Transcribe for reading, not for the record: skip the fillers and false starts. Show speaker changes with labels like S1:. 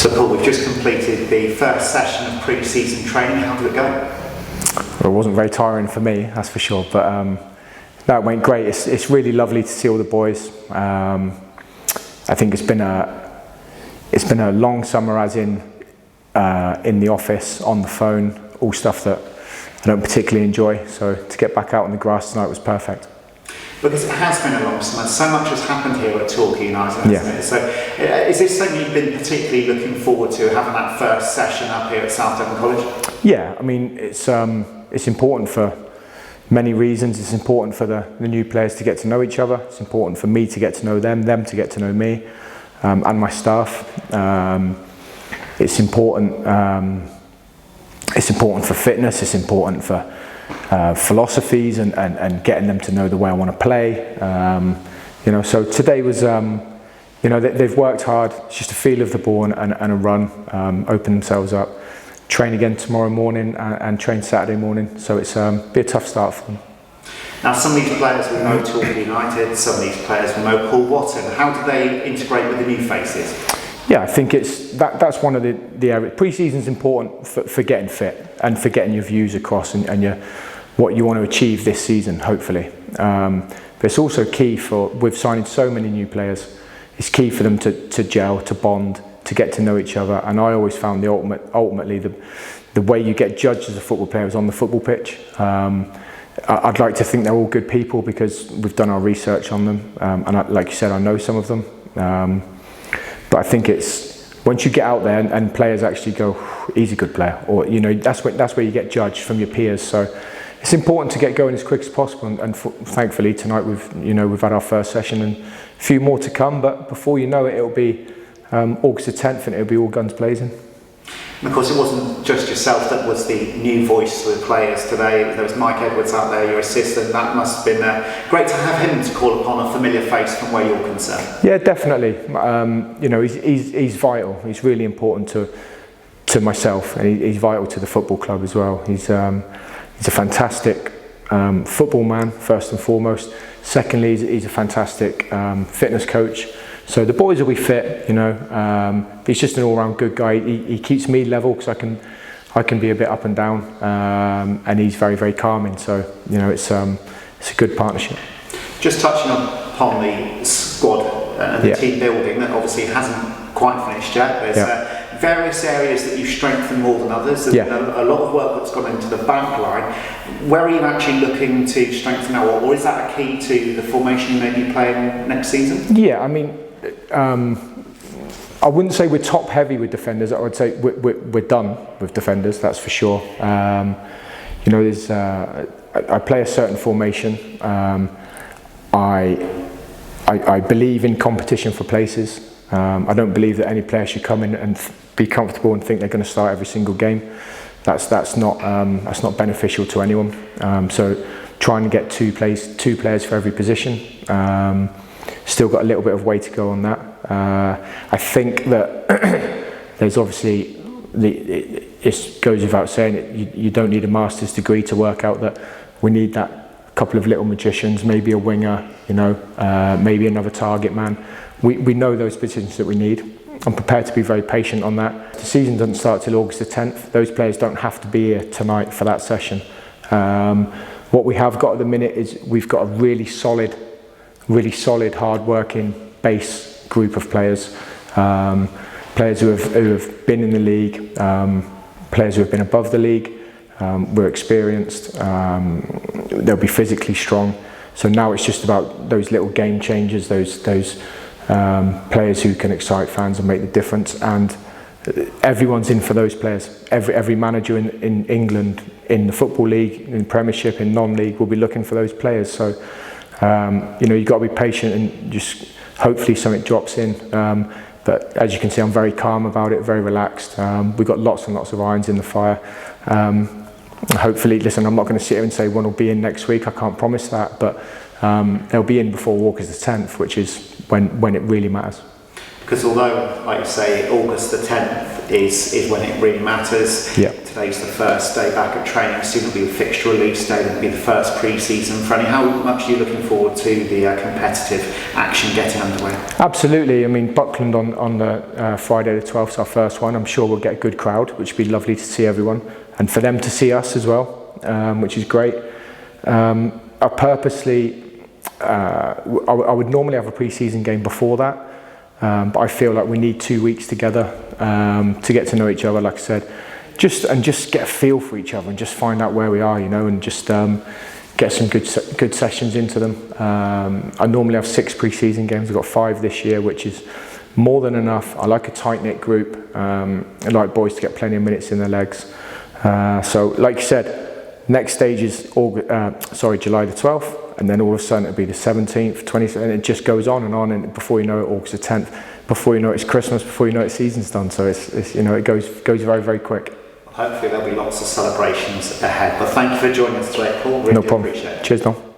S1: So Paul, we've just completed the first session of pre-season training. How did it go?
S2: Well, it wasn't very tiring for me, that's for sure, but no, it went great. It's really lovely to see all the boys. I think it's been a long summer, as in the office, on the phone, all stuff that I don't particularly enjoy. So to get back out on the grass tonight was perfect.
S1: Because it has been a long summer, so much has happened here at Torquay United, hasn't it? So is this something you've been particularly looking forward to, having that first session up here at South Devon College? Yeah, I mean, it's important for many reasons. It's important for the new players to get to know each other. It's important for me to get to know them to get to know me, and my staff. It's important for fitness. It's important for philosophies and getting them to know the way I want to play. So today was, they've worked hard. It's just a feel of the ball and a run, open themselves up, train again tomorrow morning and train Saturday morning. So it's be a tough start for them. Now, some of these players will know Torquay United, some of these players will know Paul Wotton. How do they integrate with the new faces? Yeah, I think that's one of the areas. Pre-season's important for getting fit and for getting your views across and what you want to achieve this season, hopefully. But it's also key with signing so many new players, it's key for them to gel, to bond, to get to know each other. And I always found ultimately the way you get judged as a football player is on the football pitch. I'd like to think they're all good people because we've done our research on them. And like you said, I know some of them. But I think it's once you get out there and players actually go, he's a good player, or that's where you get judged from your peers. So it's important to get going as quick as possible. And thankfully tonight we've had our first session and a few more to come. But before you know it, it'll be August the 10th, and it'll be all guns blazing. And of course, it wasn't just yourself that was the new voice for the players today. There was Mike Edwards out there, your assistant. That must have been great to have him to call upon, a familiar face from where you're concerned. Yeah, definitely. He's vital. He's really important to myself, and he's vital to the football club as well. He's a fantastic football man, first and foremost. Secondly, he's a fantastic fitness coach. So the boys will be fit, but he's just an all-round good guy. He keeps me level because I can be a bit up and down, and he's very, very calming. So it's a good partnership. Just touching upon the squad and the team building that obviously hasn't quite finished yet. There's various areas that you've strengthened more than others. There's been a lot of work that's gone into the back line. Where are you actually looking to strengthen now, or is that a key to the formation you may be playing next season? Yeah, I mean, I wouldn't say we're top heavy with defenders. I would say we're done with defenders, that's for sure. There's I play a certain formation. I believe in competition for places. I don't believe that any player should come in and be comfortable and think they're going to start every single game. That's not beneficial to anyone. So trying to get two players for every position. Still got a little bit of way to go on that. I think that there's obviously, it goes without saying it, you don't need a master's degree to work out that we need that couple of little magicians, maybe a winger, maybe another target man. We know those positions that we need. I'm prepared to be very patient on that. The season doesn't start till August the 10th. Those players don't have to be here tonight for that session. What we have got at the minute is we've got a really solid, hard-working base group of players. Players who have been in the league, players who have been above the league. We're experienced. They'll be physically strong. So now it's just about those little game changers, those players who can excite fans and make the difference. And everyone's in for those players. Every manager in England, in the Football League, in Premiership, in non-league, will be looking for those players. So you've got to be patient and just hopefully something drops in. But as you can see, I'm very calm about it, very relaxed. We've got lots and lots of irons in the fire. Hopefully, listen, I'm not going to sit here and say one will be in next week. I can't promise that, but they'll be in before August the 10th, which is when it really matters.
S3: because although, like you say, August the 10th is when it really matters.
S2: Yeah.
S3: Today's the first day back at training, soon it'll be the fixture release day, it'll be the first pre-season friendly. How much are you looking forward to the competitive action getting underway?
S2: Absolutely. I mean, Buckland on the Friday the 12th is our first one. I'm sure we'll get a good crowd, which would be lovely to see everyone, and for them to see us as well, which is great. I purposely, I would normally have a pre-season game before that, but I feel like we need 2 weeks together to get to know each other, like I said, just get a feel for each other and just find out where we are, you know, and just get some good sessions into them. I normally have 6 pre-season games. I've got 5 this year, which is more than enough. I like a tight-knit group. I like boys to get plenty of minutes in their legs. So, like you said, next stage is July the 12th, and then all of a sudden it'll be the 17th, 20th, and it just goes on, and before you know it, August the 10th, before you know it, it's Christmas, before you know it, season's done. So it's you know, it goes very, very quick.
S3: Hopefully there'll be lots of celebrations ahead. But thank you for joining us today, Paul. Really
S2: No problem.
S3: appreciate it.
S2: Cheers, Don.